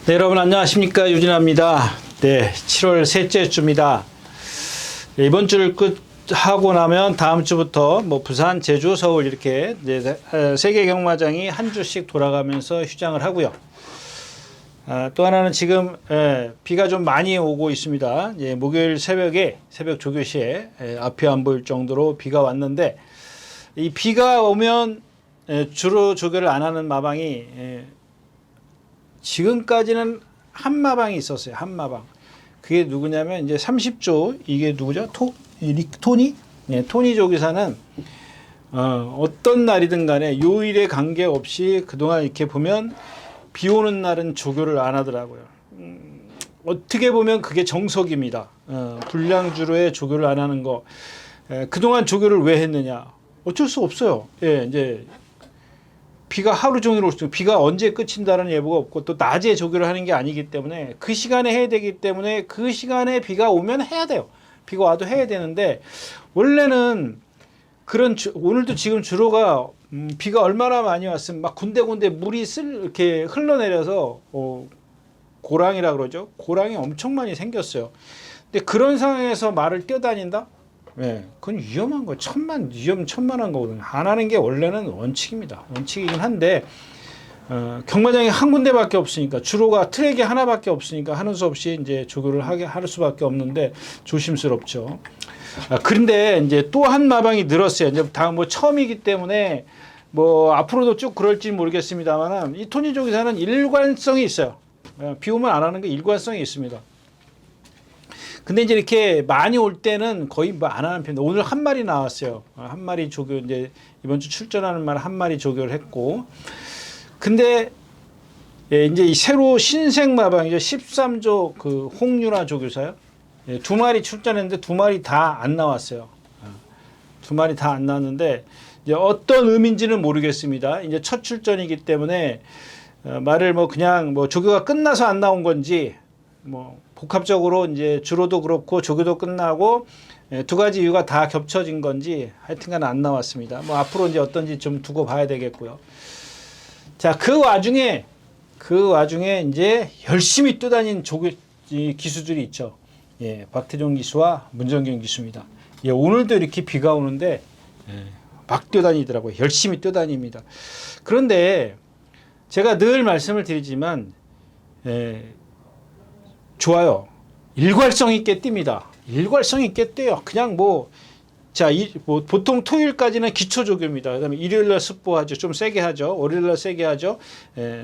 네, 여러분 안녕하십니까, 유진아입니다. 네, 7월 셋째 주입니다. 네, 이번 주를 끝하고 나면 다음 주부터 뭐 부산, 제주, 서울 이렇게 이제 세계 경마장이 한 주씩 돌아가면서 휴장을 하고요. 또 하나는 지금 비가 좀 많이 오고 있습니다. 목요일 새벽 조교시에 앞이 안 보일 정도로 비가 왔는데, 이 비가 오면 주로 조교를 안 하는 마방이 지금까지는 한 마방이 있었어요. 한 마방. 그게 누구냐면 이제 30조, 이게 누구죠? 토니? 네, 토니 조교사는 어떤 날이든 간에 요일에 관계없이 그동안 이렇게 보면 비 오는 날은 조교를 안 하더라고요. 어떻게 보면 그게 정석입니다. 불량주로에 조교를 안 하는 거. 그동안 조교를 왜 했느냐? 어쩔 수 없어요. 예, 이제 비가 하루 종일 올 수 있고, 비가 언제 끝인다는 예보가 없고, 또 낮에 조교를 하는 게 아니기 때문에 그 시간에 해야 되기 때문에 그 시간에 비가 오면 해야 돼요. 비가 와도 해야 되는데, 원래는 오늘도 지금 주로가 비가 얼마나 많이 왔으면 막 군데군데 물이 이렇게 흘러내려서 고랑이라 그러죠. 고랑이 엄청 많이 생겼어요. 근데 그런 상황에서 말을 뛰어다닌다? 네, 그건 위험한 거, 천만한 거거든요. 안 하는 게 원래는 원칙입니다. 원칙이긴 한데, 경마장이 한 군데밖에 없으니까, 주로가 트랙이 하나밖에 없으니까 하는 수 없이 이제 조교를 할 수밖에 없는데 조심스럽죠. 그런데 이제 또 한 마방이 늘었어요. 이제 다음 뭐 처음이기 때문에 뭐 앞으로도 쭉 그럴지 모르겠습니다만은, 이 토니 조교사는 일관성이 있어요. 비 오면 안 하는 게 일관성이 있습니다. 근데 이제 이렇게 많이 올 때는 거의 뭐 안 하는 편인데, 오늘 한 마리 나왔어요. 한 마리 조교, 이제 이번 주 출전하는 말 한 마리 조교를 했고, 근데 이제 이 새로 신생 마방이죠. 13조 그 홍윤아 조교사요. 두 마리 출전했는데 두 마리 다 안 나왔어요. 두 마리 다 안 나왔는데, 이제 어떤 의미인지는 모르겠습니다. 이제 첫 출전이기 때문에 말을 뭐 그냥 뭐 조교가 끝나서 안 나온 건지, 뭐 복합적으로 이제 주로도 그렇고 조교도 끝나고 두 가지 이유가 다 겹쳐진 건지 하여튼간 안 나왔습니다. 뭐 앞으로 이제 어떤지 좀 두고 봐야 되겠고요. 자, 그 와중에 이제 열심히 뛰어다닌 조교 기수들이 있죠. 예, 박태종 기수와 문정균 기수입니다. 예, 오늘도 이렇게 비가 오는데 막 뛰어다니더라고요. 열심히 뛰어다닙니다. 그런데 제가 늘 말씀을 드리지만 좋아요. 일괄성 있게 뜁니다. 일괄성 있게 뛰어요. 그냥 뭐 보통 토요일까지는 기초 조교입니다. 그다음에 일요일날 습보하죠. 좀 세게 하죠. 월요일날 세게 하죠.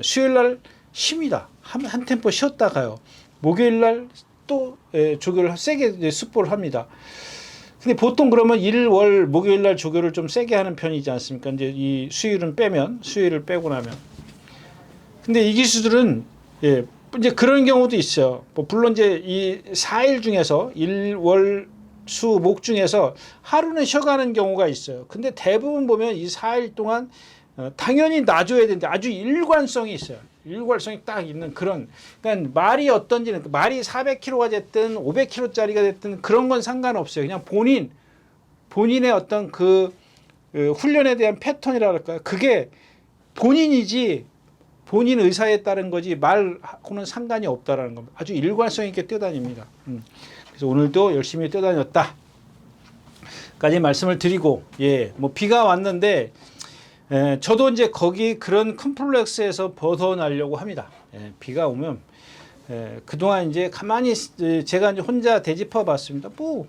수요일날 쉽니다. 한 템포 쉬었다 가요. 목요일날 또 조교를 세게 습보를 합니다. 근데 보통 그러면 목요일날 조교를 좀 세게 하는 편이지 않습니까? 이제 이 수요일을 빼고 나면. 근데 이 기수들은 이제 그런 경우도 있어요. 뭐 물론 이제 이 4일 중에서 월, 수, 목 중에서 하루는 쉬어가는 경우가 있어요. 근데 대부분 보면 이 4일 동안 당연히 놔줘야 되는데 아주 일관성이 있어요. 일관성이 딱 있는 그런, 그러니까 말이 어떤지는, 말이 400kg가 됐든 500kg짜리가 됐든 그런 건 상관없어요. 그냥 본인의 어떤 그 훈련에 대한 패턴이라 할까요? 그게 본인이지 본인 의사에 따른 거지 말하고는 상관이 없다라는 겁니다. 아주 일관성 있게 뛰어다닙니다. 그래서 오늘도 열심히 뛰어다녔다 까지 말씀을 드리고, 뭐 비가 왔는데 저도 이제 거기 그런 컴플렉스에서 벗어나려고 합니다. 비가 오면 그동안 이제 가만히 제가 이제 혼자 되짚어 봤습니다. 뭐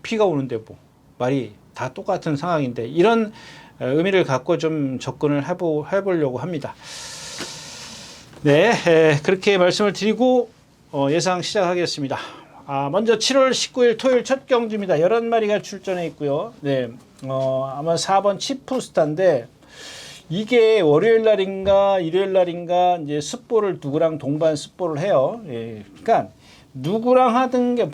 비가 오는데 뭐 말이 다 똑같은 상황인데, 이런 의미를 갖고 좀 접근을 해보려고 합니다. 네, 그렇게 말씀을 드리고 예상 시작하겠습니다. 먼저 7월 19일 토요일 첫 경주입니다. 11마리가 출전해 있고요. 네, 아마 4번 치프스타인데, 이게 월요일 날인가 일요일 날인가 이제 습보를 누구랑 동반 습보를 해요. 그러니까 누구랑 하던 게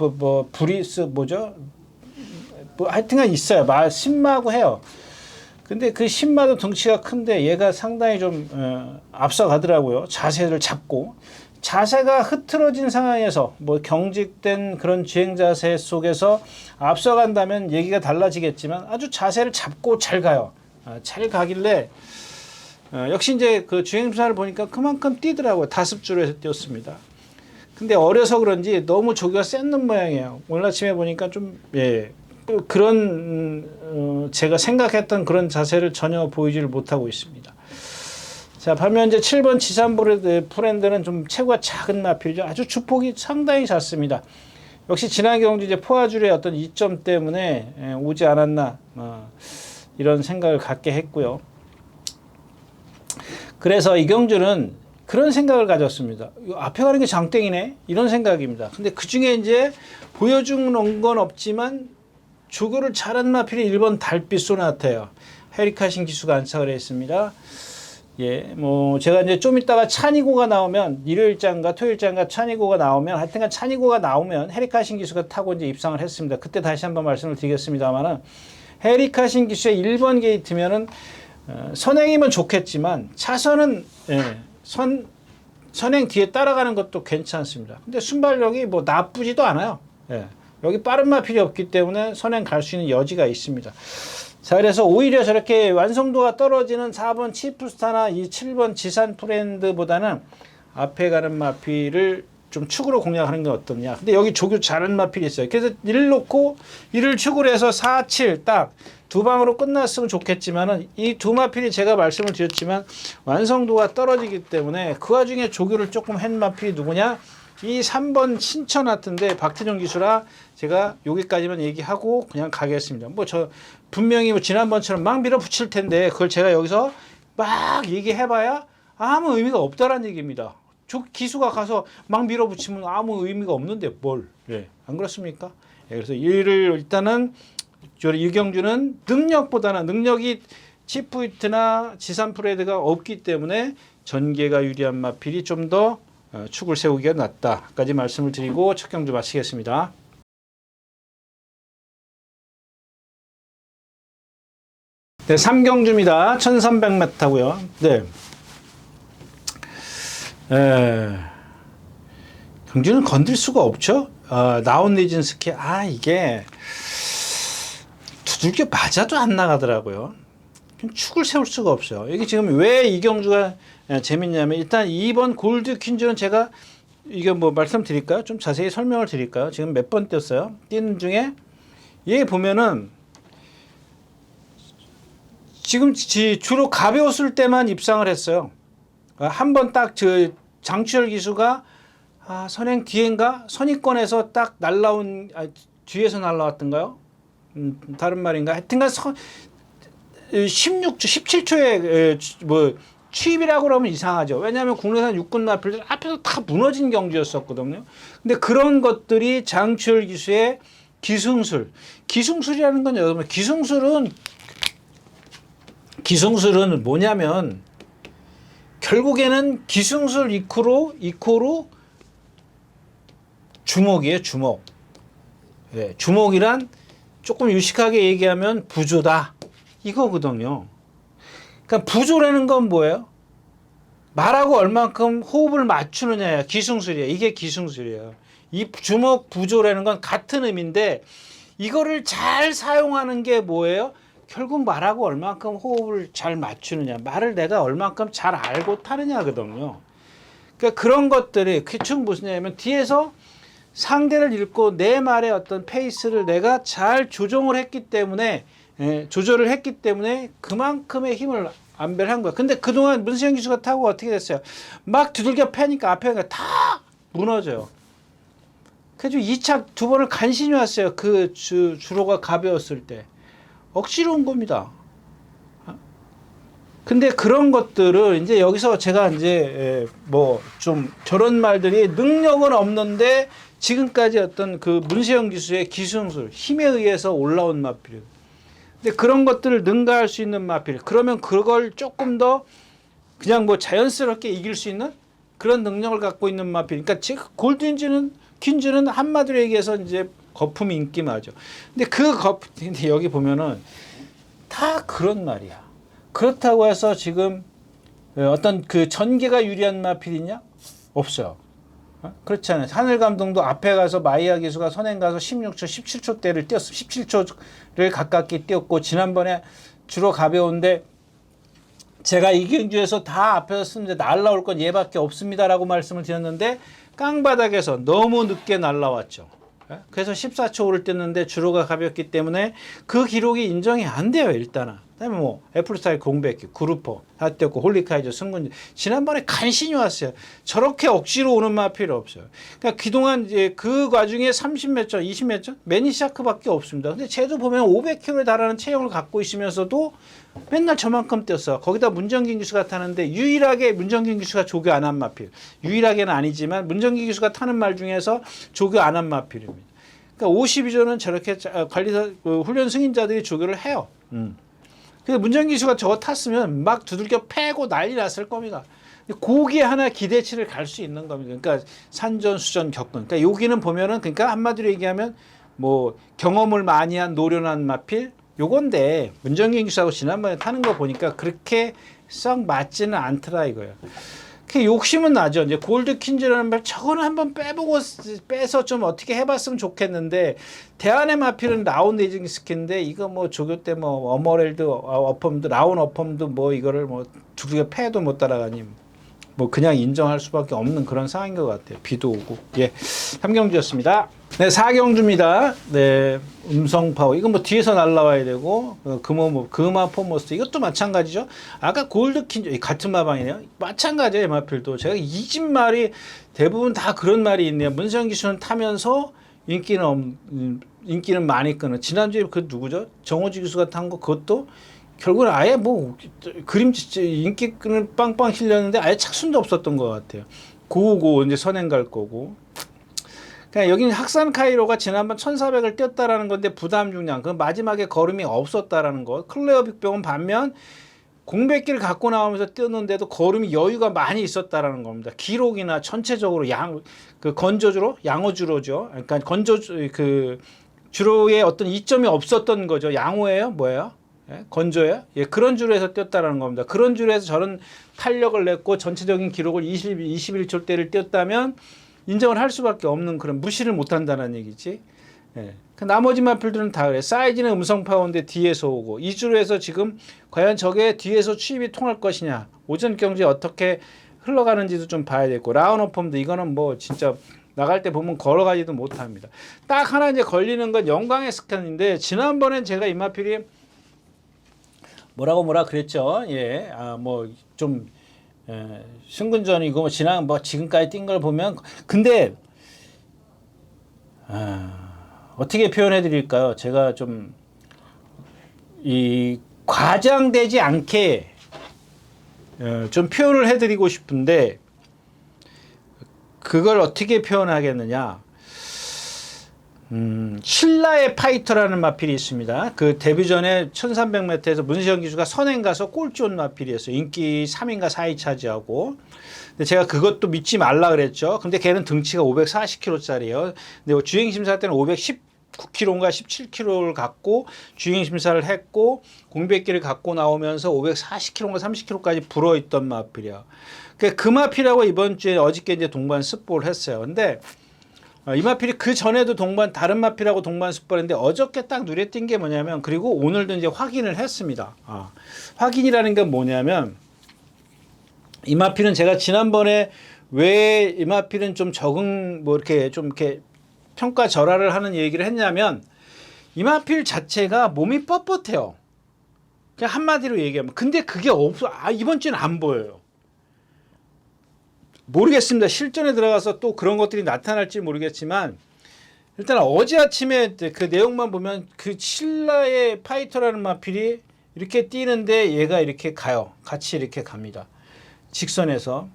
하여튼간 있어요. 신마하고 해요. 근데 그 신마도 덩치가 큰데 얘가 상당히 좀 앞서가더라고요. 자세를 잡고, 자세가 흐트러진 상황에서 뭐 경직된 그런 주행 자세 속에서 앞서간다면 얘기가 달라지겠지만 아주 자세를 잡고 잘 가요. 잘 가길래 역시 이제 그 주행수사를 보니까 그만큼 뛰더라고요. 다습주로 해서 뛰었습니다. 근데 어려서 그런지 너무 조기가 센 놈 모양이에요. 오늘 아침에 보니까 좀, 그런, 제가 생각했던 그런 자세를 전혀 보이지를 못하고 있습니다. 자, 반면 이제 7번 지산 브랜드는 좀 체구가 작은 마필이죠. 아주 주폭이 상당히 작습니다. 역시 지난 경주 이제 포화줄의 어떤 이점 때문에 오지 않았나, 이런 생각을 갖게 했고요. 그래서 이 경주는 그런 생각을 가졌습니다. 앞에 가는 게 장땡이네? 이런 생각입니다. 근데 그 중에 이제 보여준 건 없지만 조교를 잘한 마필이 1번 달빛 소나타예요. 헤리카신 기수가 안착을 했습니다. 뭐 제가 이제 좀 이따가 찬이고가 나오면 일요일장과 토요일장과 찬이고가 나오면 하여튼간 찬이고가 나오면 헤리카신 기수가 타고 이제 입상을 했습니다. 그때 다시 한번 말씀을 드리겠습니다만은 헤리카신 기수의 1번 게이트면은 선행이면 좋겠지만 차선은 선행 뒤에 따라가는 것도 괜찮습니다. 근데 순발력이 뭐 나쁘지도 않아요. 여기 빠른 마필이 없기 때문에 선행 갈 수 있는 여지가 있습니다. 자, 그래서 오히려 저렇게 완성도가 떨어지는 4번 치프스타나 이 7번 지산 브랜드보다는 앞에 가는 마필을 좀 축으로 공략하는 게 어떠냐. 근데 여기 조교 잘하는 마필이 있어요. 그래서 이를 놓고 이를 축으로 해서 4, 7 딱 두 방으로 끝났으면 좋겠지만은 이 두 마필이 제가 말씀을 드렸지만 완성도가 떨어지기 때문에 그 와중에 조교를 조금 한 마필이 누구냐? 이 3번 신천 같은데 박태종 기수라 제가 여기까지만 얘기하고 그냥 가겠습니다. 뭐 저 분명히 뭐 지난번처럼 막 밀어붙일 텐데 그걸 제가 여기서 막 얘기해봐야 아무 의미가 없다라는 얘기입니다. 저 기수가 가서 막 밀어붙이면 아무 의미가 없는데 뭘? 안 그렇습니까? 그래서 이를 일단은 이경주는 능력보다는 능력이 치프히트나 지산 프레드가 없기 때문에 전개가 유리한 마필이 좀 더 축을 세우기가 낫다까지 말씀을 드리고 첫 경주 마치겠습니다. 네, 3경주입니다. 1300m고요. 네. 경주는 건들 수가 없죠. 나온 니진스키 이게 두들겨 맞아도 안 나가더라고요. 축을 세울 수가 없어요. 여기 지금 왜 이 경주가 재밌냐면 일단 2번 골드 퀸즈는 제가 이게 뭐 말씀드릴까요? 좀 자세히 설명을 드릴까요? 지금 몇 번 뛰었어요? 뛰는 중에 얘 보면은 지금 주로 가벼웠을 때만 입상을 했어요. 한 번 딱 장추열 기수가 선행 뒤엔가 선입권에서 딱 날라온 뒤에서 날라왔던가요? 다른 말인가? 하여튼간 16초, 17초에 뭐 취입이라고 그러면 이상하죠. 왜냐하면 국내산 육군 마필들 앞에서 다 무너진 경주였었거든요. 근데 그런 것들이 장추열 기수의 기승술이라는 건 여러분 기승술은 뭐냐면 결국에는 기승술 이코로 주먹이에요. 주먹. 주먹이란 조금 유식하게 얘기하면 부조다 이거거든요. 그러니까 부조라는 건 뭐예요? 말하고 얼만큼 호흡을 맞추느냐야 기승술이에요. 이게 기승술이에요. 이 주먹 부조라는 건 같은 의미인데 이거를 잘 사용하는 게 뭐예요? 결국 말하고 얼만큼 호흡을 잘 맞추느냐, 말을 내가 얼만큼 잘 알고 타느냐거든요. 그러니까 그런 것들이 즉 무슨 얘기냐면 뒤에서 상대를 읽고 내 말의 어떤 페이스를 내가 잘 조정을 했기 때문에 조절을 했기 때문에 그만큼의 힘을 안배를 한 거야. 근데 그동안 문세영 기수가 타고 어떻게 됐어요? 막 두들겨 패니까 앞에 다 무너져요. 그래서 2차 두 번을 간신히 왔어요. 그 주로가 가벼웠을 때. 억지로 온 겁니다. 근데 그런 것들을 이제 여기서 제가 이제 뭐 좀 저런 말들이 능력은 없는데 지금까지 어떤 그 문세영 기수의 기승술, 힘에 의해서 올라온 마필. 근데 그런 것들을 능가할 수 있는 마필. 그러면 그걸 조금 더 그냥 뭐 자연스럽게 이길 수 있는 그런 능력을 갖고 있는 마필. 그러니까 지금 퀸즈는 한마디로 얘기해서 이제 거품이 인기마죠. 근데 근데 여기 보면은 다 그런 말이야. 그렇다고 해서 지금 어떤 그 전개가 유리한 마필이냐? 없어요. 그렇지 않아요. 하늘 감독도 앞에 가서 마이야 기수가 선행 가서 16초, 17초대를 뛰었어. 17초를 가깝게 뛰었고 지난번에 주로 가벼운데 제가 이 경주에서 다 앞에서 쓰는데 날라올 건 얘밖에 없습니다라고 말씀을 드렸는데 깡바닥에서 너무 늦게 날라왔죠. 그래서 14초 5를 떴는데 주로가 가볍기 때문에 그 기록이 인정이 안 돼요, 일단은. 그다음에 뭐 애플스타일 공백기, 그루퍼 다 뛰었고 홀리카이저 승군 지난번에 간신히 왔어요. 저렇게 억지로 오는 맛 필요 없어요. 그러니까 그동안 이제 그 과중에 30몇 점, 20몇 점 매니샤크밖에 없습니다. 근데 쟤도 보면 500km에 달하는 체형을 갖고 있으면서도 맨날 저만큼 뛰었어. 거기다 문정긴 기수가 타는데 유일하게 문정긴 기수가 조교 안 한 마필. 유일하게는 아니지만 문정긴 기수가 타는 말 중에서 조교 안 한 마필입니다. 그러니까 52조는 저렇게 관리사 훈련 승인자들이 조교를 해요. 그래서 문정긴 기수가 저거 탔으면 막 두들겨 패고 난리 났을 겁니다. 거기에 하나 기대치를 갈 수 있는 겁니다. 그러니까 산전, 수전, 격근. 그러니까 여기는 보면은 그러니까 한마디로 얘기하면 뭐 경험을 많이 한 노련한 마필 요건데 문정긴 기수하고 지난번에 타는 거 보니까 그렇게 썩 맞지는 않더라 이거예요. 그 욕심은 나죠. 이제 골드 퀸즈라는 말 저거는 한번 빼서 좀 어떻게 해봤으면 좋겠는데 대안의 마필은 라운 레이징 스킨인데 이거 뭐 조교 때 뭐 어머렐드 어펌도 라운 어펌도 뭐 이거를 뭐 두개 패도 못 따라가니 뭐 그냥 인정할 수밖에 없는 그런 상황인 것 같아요. 비도 오고. 예, 3경주였습니다. 네, 4경주입니다. 네, 음성 파워. 이건 뭐 뒤에서 날라와야 되고, 금화 포머스. 이것도 마찬가지죠. 아까 골드 퀸, 같은 마방이네요. 마찬가지예요, 마필도. 제가 이 집 말이 대부분 다 그런 말이 있네요. 문세영 기수는 타면서 인기는 많이 끄는. 지난주에 그 누구죠? 정호지 기수가 탄 거, 그것도 결국은 아예 뭐 인기끈을 빵빵 실렸는데 아예 착순도 없었던 것 같아요. 고고 이제 선행 갈 거고. 그러니까 여기는 학산 카이로가 지난번 1400을 뛰었다라는 건데 부담 중량. 그 마지막에 걸음이 없었다라는 거. 클레어 빅병은 반면 공백기를 갖고 나오면서 뛰었는데도 걸음이 여유가 많이 있었다라는 겁니다. 기록이나 전체적으로 건조주로 양호주로죠. 그러니까 주로의 어떤 이점이 없었던 거죠. 양호예요, 뭐예요? 예? 건조예요? 예, 그런 주로 해서 뛰었다라는 겁니다. 그런 주로 해서 저런 탄력을 냈고 전체적인 기록을 21초대를 뛰었다면 인정을 할 수밖에 없는 그런 무시를 못한다는 얘기지. 예. 그 나머지 마필들은 다 그래. 사이즈는 음성 파워인데 뒤에서 오고 이 주로 해서 지금 과연 저게 뒤에서 추입이 통할 것이냐. 오전 경기에 어떻게 흘러가는지도 좀 봐야 되고 라운어펌도 이거는 뭐 진짜 나갈 때 보면 걸어가지도 못합니다. 딱 하나 이제 걸리는 건 영광의 스캔인데 지난번엔 제가 이 마필이 뭐라 그랬죠. 예, 뭐 좀 승근전이고 뭐 지금까지 뛴 걸 보면 근데 어떻게 표현해 드릴까요? 제가 좀 이 과장되지 않게 좀 표현을 해 드리고 싶은데 그걸 어떻게 표현하겠느냐? 신라의 파이터라는 마필이 있습니다. 그 데뷔 전에 1300m에서 문세영 기수가 선행 가서 꼴찌 온 마필이었어요. 인기 3위인가 4위 차지하고. 근데 제가 그것도 믿지 말라 그랬죠. 근데 걔는 등치가 540kg짜리예요. 근데 주행 심사 때는 519kg인가 17kg를 갖고 주행 심사를 했고 공백기를 갖고 나오면서 540kg인가 30kg까지 불어있던 마필이야. 그 마필하고 이번 주에 어저께 이제 동반 습보를 했어요. 근데 이 마필이 그 전에도 다른 마필하고 동반 습보했는데 어저께 딱 눈에 띈 게 뭐냐면 그리고 오늘도 이제 확인을 했습니다. 확인이라는 건 뭐냐면 이 마필은 제가 지난번에 왜 이 마필은 좀 적응 뭐 이렇게 좀 이렇게 평가 절하를 하는 얘기를 했냐면 이 마필 자체가 몸이 뻣뻣해요. 그냥 한마디로 얘기하면 근데 그게 없어. 이번 주는 안 보여요. 모르겠습니다. 실전에 들어가서 또 그런 것들이 나타날지 모르겠지만 일단 어제 아침에 그 내용만 보면 그 신라의 파이터라는 마필이 이렇게 뛰는데 얘가 이렇게 가요. 같이 이렇게 갑니다. 직선에서.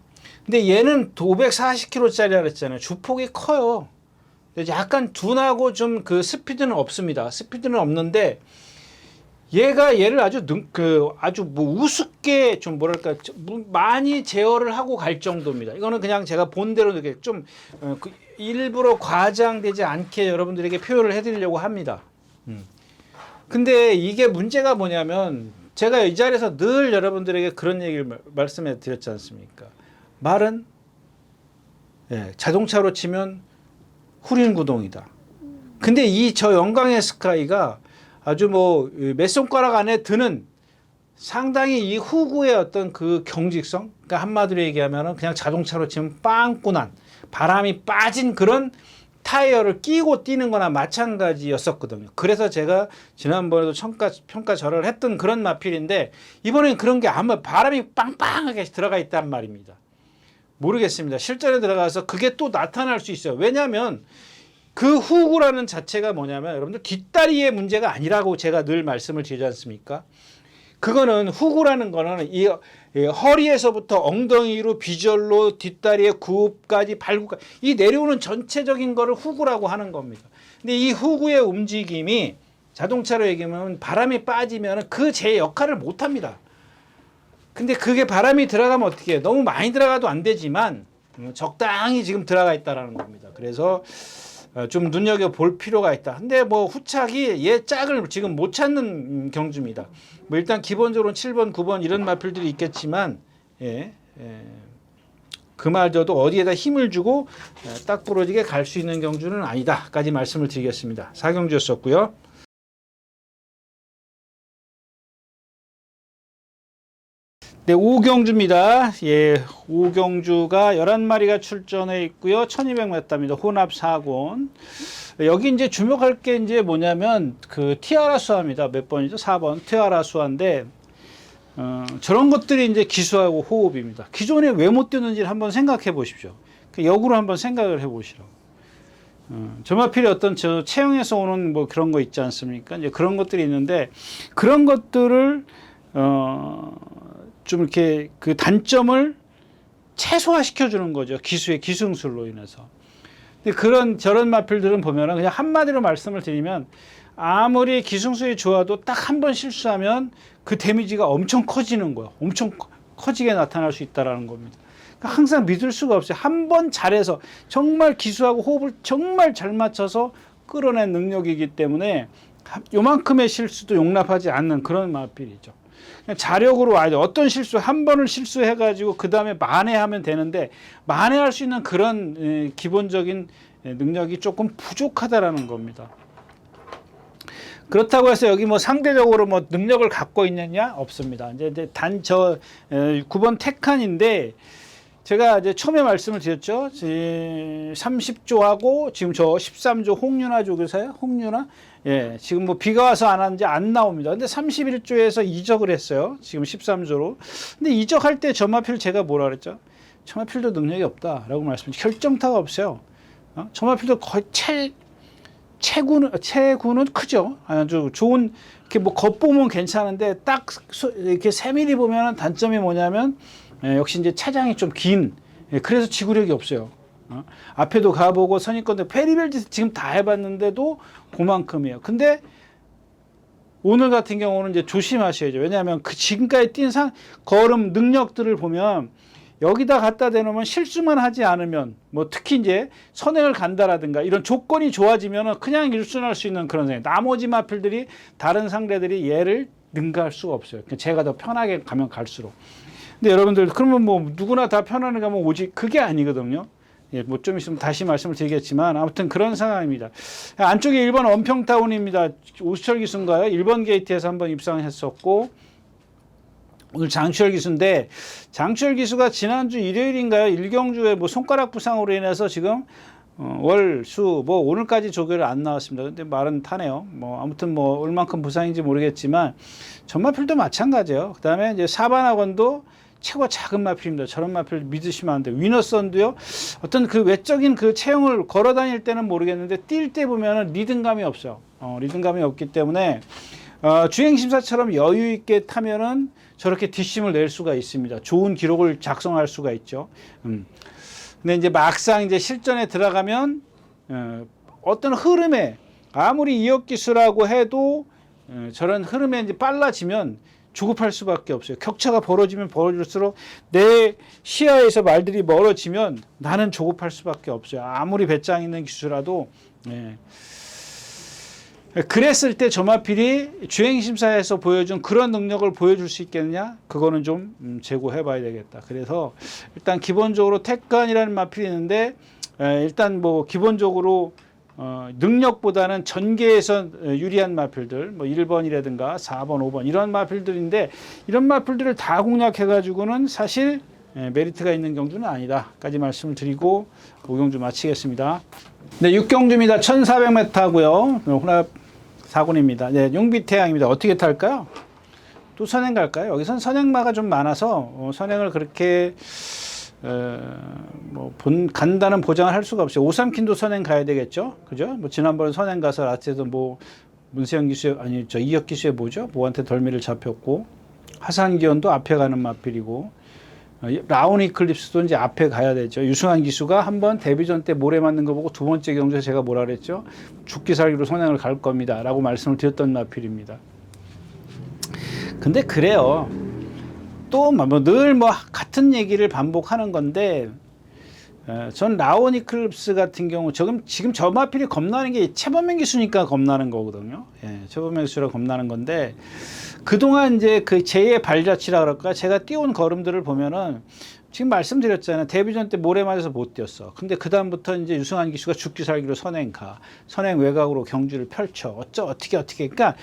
근데 얘는 540kg짜리라 그랬잖아요. 주폭이 커요. 약간 둔하고 좀 그 스피드는 없습니다. 스피드는 없는데 얘를 아주 뭐 우습게 좀 뭐랄까 많이 제어를 하고 갈 정도입니다. 이거는 그냥 제가 본대로 이렇게 좀 일부러 과장되지 않게 여러분들에게 표현을 해드리려고 합니다. 근데 이게 문제가 뭐냐면 제가 이 자리에서 늘 여러분들에게 그런 얘기를 말씀해 드렸지 않습니까? 말은 자동차로 치면 후륜 구동이다. 근데 저 영광의 스카이가 아주 뭐 몇 손가락 안에 드는 상당히 이 후구의 어떤 그 경직성, 그러니까 한마디로 얘기하면은 그냥 자동차로 치면 빵꾸 난 바람이 빠진 그런 타이어를 끼고 뛰는 거나 마찬가지였었거든요. 그래서 제가 지난번에도 평가절하를 했던 그런 마필인데 이번엔 그런 게 아마 바람이 빵빵하게 들어가 있단 말입니다. 모르겠습니다. 실전에 들어가서 그게 또 나타날 수 있어요. 왜냐하면 그 후구라는 자체가 뭐냐면 여러분들 뒷다리의 문제가 아니라고 제가 늘 말씀을 드리지 않습니까? 그거는 후구라는 거는 이 허리에서부터 엉덩이로 비절로 뒷다리의 굽까지 발굽까지 이 내려오는 전체적인 거를 후구라고 하는 겁니다. 근데 이 후구의 움직임이 자동차로 얘기하면 바람이 빠지면 그 제 역할을 못 합니다. 근데 그게 바람이 들어가면 어떻게 해요? 너무 많이 들어가도 안 되지만 적당히 지금 들어가 있다라는 겁니다. 그래서 좀 눈여겨볼 필요가 있다. 근데 뭐 후착이 얘 짝을 지금 못 찾는 경주입니다. 뭐 일단 기본적으로 7번, 9번 이런 마필들이 있겠지만 그마저도 어디에다 힘을 주고 딱 부러지게 갈 수 있는 경주는 아니다까지 말씀을 드리겠습니다. 4경주였었고요. 네, 5경주입니다. 예, 5경주가 11마리가 출전해 있고요. 1200m입니다. 혼합 4곤. 여기 이제 주목할 게 이제 뭐냐면 그 티아라 수화입니다. 몇 번이죠? 4번 티아라 수화인데 저런 것들이 이제 기수하고 호흡입니다. 기존에 왜 못 뛰는지를 한번 생각해 보십시오. 역으로 한번 생각을 해 보시라고. 저마필이 어떤 저 체형에서 오는 뭐 그런 거 있지 않습니까? 이제 그런 것들이 있는데 그런 것들을 좀 이렇게 그 단점을 최소화시켜 주는 거죠. 기수의 기승술로 인해서. 근데 저런 마필들은 보면은 그냥 한마디로 말씀을 드리면 아무리 기승술이 좋아도 딱 한 번 실수하면 그 데미지가 엄청 커지는 거예요. 엄청 커지게 나타날 수 있다라는 겁니다. 그러니까 항상 믿을 수가 없어요. 한 번 잘해서 정말 기수하고 호흡을 정말 잘 맞춰서 끌어낸 능력이기 때문에 요만큼의 실수도 용납하지 않는 그런 마필이죠. 자력으로 와야 돼. 어떤 실수 한 번을 실수해가지고 그 다음에 만회하면 되는데 만회할 수 있는 그런 기본적인 능력이 조금 부족하다라는 겁니다. 그렇다고 해서 여기 뭐 상대적으로 뭐 능력을 갖고 있느냐 없습니다. 이제 단 9번 테칸인데 제가 이제 처음에 말씀을 드렸죠. 30조하고 지금 저 13조 홍윤아 조교사요. 홍윤아. 예, 지금 뭐 비가 와서 안 하는지 안 나옵니다. 근데 31조에서 이적을 했어요. 지금 13조로. 근데 이적할 때 저마필 제가 뭐라 그랬죠? 저마필도 능력이 없다라고 말씀드렸죠. 결정타가 없어요. 저마필도 거의 체구는 크죠. 아주 좋은 이렇게 뭐 겉보면 괜찮은데 딱 이렇게 세밀히 보면 단점이 뭐냐면 역시 이제 차장이 좀 긴. 그래서 지구력이 없어요. 앞에도 가보고 선입견도 페리벨트 지금 다 해봤는데도 그만큼이에요. 근데 오늘 같은 경우는 이제 조심하셔야죠. 왜냐하면 그 지금까지 뛴 걸음 능력들을 보면 여기다 갖다 대놓으면 실수만 하지 않으면 뭐 특히 이제 선행을 간다라든가 이런 조건이 좋아지면은 그냥 일순할 수 있는 그런 상황. 나머지 마필들이 다른 상대들이 얘를 능가할 수가 없어요. 제가 더 편하게 가면 갈수록. 근데 여러분들 그러면 뭐 누구나 다 편안하게 가면 오직 그게 아니거든요. 예, 뭐 좀 있으면 다시 말씀을 드리겠지만 아무튼 그런 상황입니다. 안쪽에 1번 언평타운입니다. 오수철 기수인가요? 1번 게이트에서 한번 입상했었고 오늘 장추열 기수인데 장추열 기수가 지난주 일요일인가요? 1경주에 뭐 손가락 부상으로 인해서 지금 월, 수, 뭐 오늘까지 조교를 안 나왔습니다. 근데 말은 타네요. 뭐 아무튼 뭐 얼만큼 부상인지 모르겠지만 전마필도 마찬가지예요. 그다음에 이제 사반학원도 최고 작은 마필입니다. 저런 마필 믿으시면 안 돼요. 위너선도요. 어떤 그 외적인 그 체형을 걸어 다닐 때는 모르겠는데 뛸 때 보면은 리듬감이 없어요. 리듬감이 없기 때문에 주행심사처럼 여유 있게 타면은 저렇게 뒷심을 낼 수가 있습니다. 좋은 기록을 작성할 수가 있죠. 근데 이제 막상 이제 실전에 들어가면 어떤 흐름에 아무리 이역 기수라고 해도 저런 흐름에 이제 빨라지면 조급할 수밖에 없어요. 격차가 벌어지면 벌어질수록 내 시야에서 말들이 멀어지면 나는 조급할 수밖에 없어요. 아무리 배짱 있는 기수라도. 그랬을 때 저마필이 주행심사에서 보여준 그런 능력을 보여줄 수 있겠느냐? 그거는 좀 재고해 봐야 되겠다. 그래서 일단 기본적으로 테칸이라는 마필이 있는데 일단 뭐 기본적으로 능력보다는 전개에서 유리한 마필들, 뭐 1번이라든가 4번, 5번 이런 마필들인데 이런 마필들을 다 공략해가지고는 사실 메리트가 있는 경주는 아니다까지 말씀을 드리고 5경주 마치겠습니다. 네, 6경주입니다. 1400m고요. 혼합 4군입니다. 네, 용비태양입니다. 어떻게 탈까요? 또 선행 갈까요? 여기선 선행마가 좀 많아서 선행을 그렇게 간다는 보장을 할 수가 없어요. 오삼킨도 선행 가야 되겠죠, 그죠? 뭐 지난번에 선행 가서 라스트에도 뭐 문세영 기수의 이혁 기수의 뭐죠? 뭐한테 덜미를 잡혔고 하산기원도 앞에 가는 마필이고 라운 이클립스도 이제 앞에 가야 되죠. 유승환 기수가 한번 데뷔전 때 모래 맞는 거 보고 두 번째 경주에 제가 뭐라 그랬죠? 죽기 살기로 선행을 갈 겁니다라고 말씀을 드렸던 마필입니다. 근데 그래요. 또 늘 뭐 같은 얘기를 반복하는 건데 전 라온 이클립스 같은 경우 지금 저 마필이 겁나는 게 최범민 기수니까 겁나는 거거든요. 예, 최범민 기수라 겁나는 건데 그동안 이제 그 제2의 발자취라 그럴까 제가 뛰어온 걸음들을 보면은 지금 말씀드렸잖아요. 데뷔전 때 모래 맞아서 못 뛰었어. 근데 그 다음부터 이제 유승환 기수가 죽기 살기로 선행 외곽으로 경주를 펼쳐 어떻게 그러니까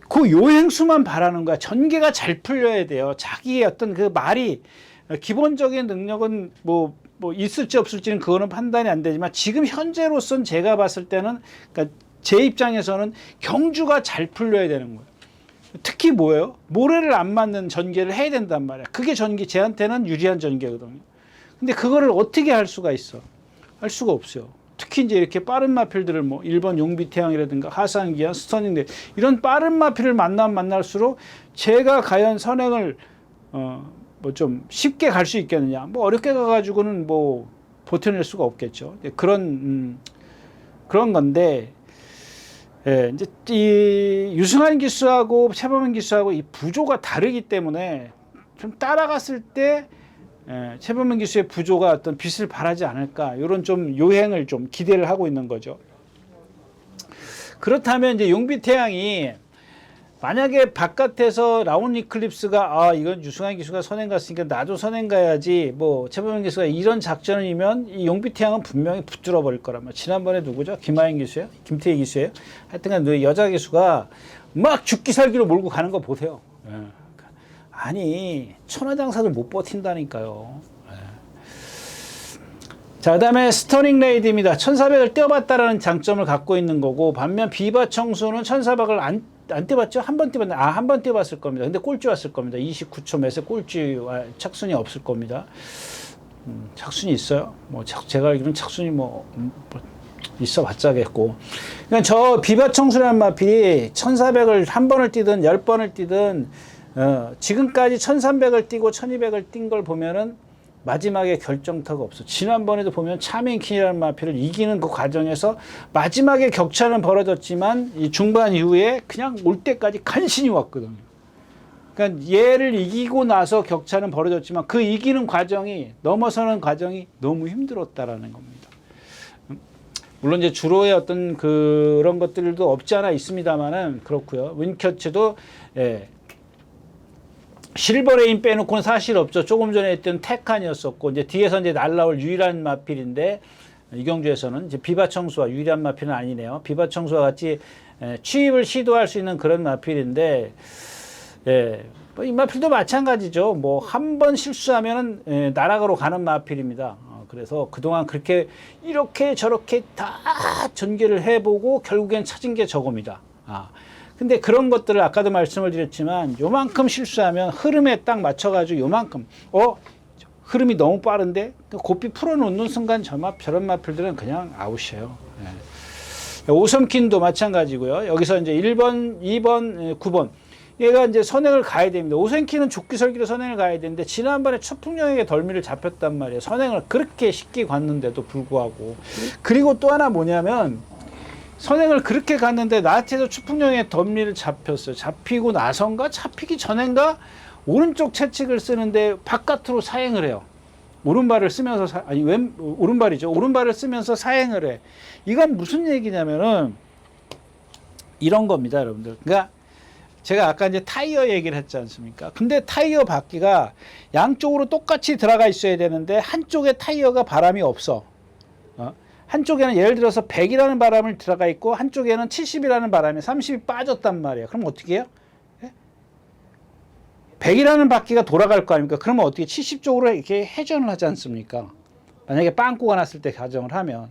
그 요행수만 바라는 거야. 전개가 잘 풀려야 돼요. 자기의 어떤 그 말이 기본적인 능력은 뭐 있을지 없을지는 그거는 판단이 안 되지만 지금 현재로선 제가 봤을 때는 그러니까 제 입장에서는 경주가 잘 풀려야 되는 거예요. 특히 뭐예요? 모래를 안 맞는 전개를 해야 된단 말이야. 그게 제한테는 유리한 전개거든요. 근데 그거를 어떻게 할 수가 있어? 할 수가 없어요. 특히 이제 이렇게 빠른 마필들을 뭐 1번 용비태양이라든가 하산기한 스터닝 이런 빠른 마필을 만날수록 제가 과연 선행을 뭐 좀 쉽게 갈 수 있겠느냐? 뭐 어렵게 가가지고는 뭐 버텨낼 수가 없겠죠. 그런 건데, 예, 이제 이 유승환 기수하고 최범민 기수하고 이 부조가 다르기 때문에 좀 따라갔을 때 최범민 기수의 부조가 어떤 빛을 발하지 않을까 이런 좀 요행을 좀 기대를 하고 있는 거죠. 그렇다면 이제 용비태양이 만약에 바깥에서 라온 이클립스가 이건 유승환 기수가 선행 갔으니까 나도 선행 가야지 뭐 최범민 기수가 이런 작전이면 이 용비태양은 분명히 붙들어 버릴 거란 말이야. 지난번에 누구죠? 김하영 기수예요? 김태희 기수예요? 하여튼간 여자 기수가 막 죽기 살기로 몰고 가는 거 보세요. 아니 천하장사들 못 버틴다니까요. 자, 그 다음에 스터닝 레이디입니다. 1400을 뛰어봤다라는 장점을 갖고 있는 거고 반면 비바 청수는 1400을 안 뛰어봤죠? 한 번 뛰어봤는데 한 번 뛰어봤을 겁니다. 근데 꼴찌 왔을 겁니다. 29초 몇에 꼴찌와 착순이 없을 겁니다. 착순이 있어요? 뭐 제가 알기로는 착순이 있어 봤자겠고. 그러니까 저 비바 청수라는 마필이 1400을 한 번을 뛰든 10번을 뛰든 지금까지 1300을 뛰고 1200을 뛴 걸 보면은 마지막에 결정타가 없어. 지난번에도 보면 차민킨이라는 마필을 이기는 그 과정에서 마지막에 격차는 벌어졌지만 이 중반 이후에 그냥 올 때까지 간신히 왔거든요. 그러니까 얘를 이기고 나서 격차는 벌어졌지만 그 이기는 과정이 넘어서는 과정이 너무 힘들었다라는 겁니다. 물론 이제 주로의 어떤 그런 것들도 없지 않아 있습니다만은 그렇고요. 윈켜츠도 실버레인 빼놓고는 사실 없죠. 조금 전에 했던 테칸이었었고 이제 뒤에서 이제 날라올 유일한 마필인데 이 경주에서는 이제 비바청수와 유일한 마필은 아니네요. 비바청수와 같이 취입을 시도할 수 있는 그런 마필인데 뭐 이 마필도 마찬가지죠. 뭐 한 번 실수하면은 나락으로 가는 마필입니다. 그래서 그동안 그렇게 이렇게 저렇게 다 전개를 해보고 결국엔 찾은 게 저겁니다. 근데 그런 것들을 아까도 말씀을 드렸지만 요만큼 실수하면 흐름에 딱 맞춰가지고 요만큼 흐름이 너무 빠른데 고삐 풀어놓는 순간 저런 마필들은 그냥 아웃이에요. 오섬킨도 마찬가지고요. 여기서 이제 1번, 2번, 9번 얘가 이제 선행을 가야 됩니다. 오섬킨은 족기설기로 선행을 가야 되는데 지난번에 추풍령에게 덜미를 잡혔단 말이에요. 선행을 그렇게 쉽게 갔는데도 불구하고. 그리고 또 하나 뭐냐면 선행을 그렇게 갔는데 나한테도 추풍령에 덤미를 잡혔어요. 잡히고 나선가 잡히기 전인가 오른쪽 채찍을 쓰는데 바깥으로 사행을 해요. 오른발을 쓰면서 오른발이죠. 오른발을 쓰면서 사행을 해. 이건 무슨 얘기냐면은 이런 겁니다, 여러분들. 그러니까 제가 아까 이제 타이어 얘기를 했지 않습니까? 근데 타이어 바퀴가 양쪽으로 똑같이 들어가 있어야 되는데 한쪽에 타이어가 바람이 없어. 한쪽에는 예를 들어서 100이라는 바람을 들어가 있고 한쪽에는 70이라는 바람에 30이 빠졌단 말이에요. 그럼 어떻게 해요? 100이라는 바퀴가 돌아갈 거 아닙니까? 그러면 어떻게 70쪽으로 이렇게 회전을 하지 않습니까? 만약에 빵꾸가 났을 때 가정을 하면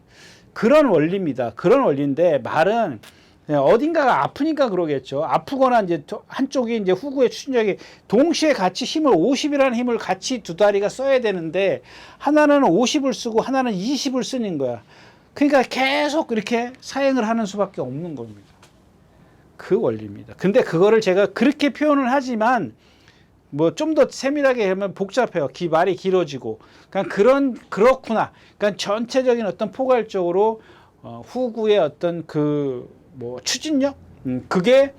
그런 원리입니다. 그런 원리인데 말은 어딘가가 아프니까 그러겠죠. 아프거나 이제 한쪽이 이제 후구의 추진력이 동시에 같이 힘을 50이라는 힘을 같이 두 다리가 써야 되는데 하나는 50을 쓰고 하나는 20을 쓰는 거야. 그러니까 계속 이렇게 사행을 하는 수밖에 없는 겁니다. 그 원리입니다. 근데 그거를 제가 그렇게 표현을 하지만 뭐 좀 더 세밀하게 하면 복잡해요. 말이 길어지고. 그러니까 그렇구나. 그러니까 전체적인 어떤 포괄적으로 후구의 어떤 그 뭐 추진력? 그게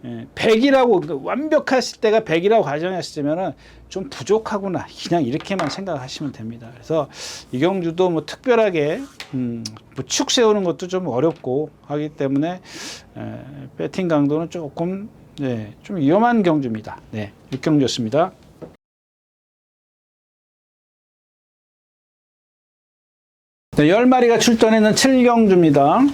100이라고 완벽했을 때가 100이라고 가정했으면은 좀 부족하구나. 그냥 이렇게만 생각하시면 됩니다. 그래서 이경주도 뭐 특별하게 뭐 축 세우는 것도 좀 어렵고 하기 때문에 배팅 강도는 조금 좀 위험한 경주입니다. 네, 6경주였습니다. 네, 10마리가 출전했는 7경주입니다.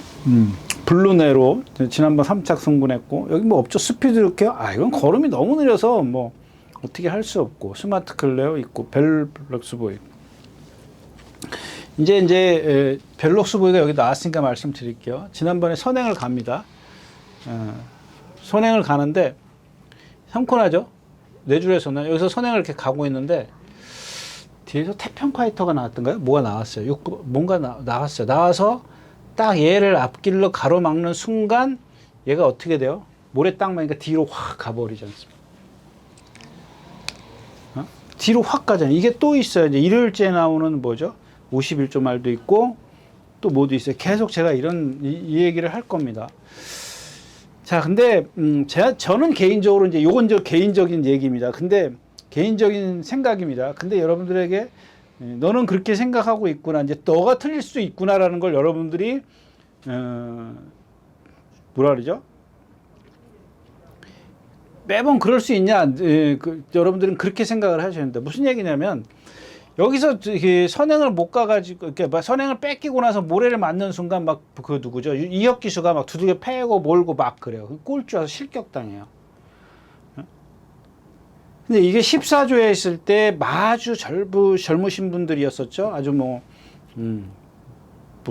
블루네로 지난번 3착 승분했고 여기 뭐 없죠. 스피드 이렇게 이건 걸음이 너무 느려서 뭐 어떻게 할 수 없고 스마트 클레어 있고 벨럭스보이 이제 벨럭스보이가 여기 나왔으니까 말씀드릴게요. 지난번에 선행을 갑니다. 선행을 가는데 3코너죠. 네 줄에서는 여기서 선행을 이렇게 가고 있는데 뒤에서 태평 파이터가 나왔던가요? 뭐가 나왔어요. 뭔가 나왔어요. 나와서 딱 얘를 앞길로 가로막는 순간 얘가 어떻게 돼요? 모래 딱 맞으니까 뒤로 확 가버리지 않습니까? 뒤로 확 가잖아요. 이게 또 있어요. 이제 일요일째 나오는 뭐죠? 51조 말도 있고 또 뭐도 있어요. 계속 제가 이 얘기를 할 겁니다. 자, 근데 저는 개인적으로 이제 요건 저 개인적인 얘기입니다. 근데 개인적인 생각입니다. 근데 여러분들에게 너는 그렇게 생각하고 있구나. 이제 너가 틀릴 수도 있구나라는 걸 여러분들이 뭐라 그러죠? 매번 그럴 수 있냐? 여러분들은 그렇게 생각을 하셔야 됩니다. 무슨 얘기냐면 여기서 선행을 못 가가지고 이렇게 선행을 뺏기고 나서 모래를 맞는 순간 막 그 누구죠? 이혁 기수가 막 두들겨 패고 몰고 막 그래요. 꼴찌 와서 실격당해요. 근데 이게 14조에 있을 때 아주 젊으신 분들이었었죠. 아주 뭐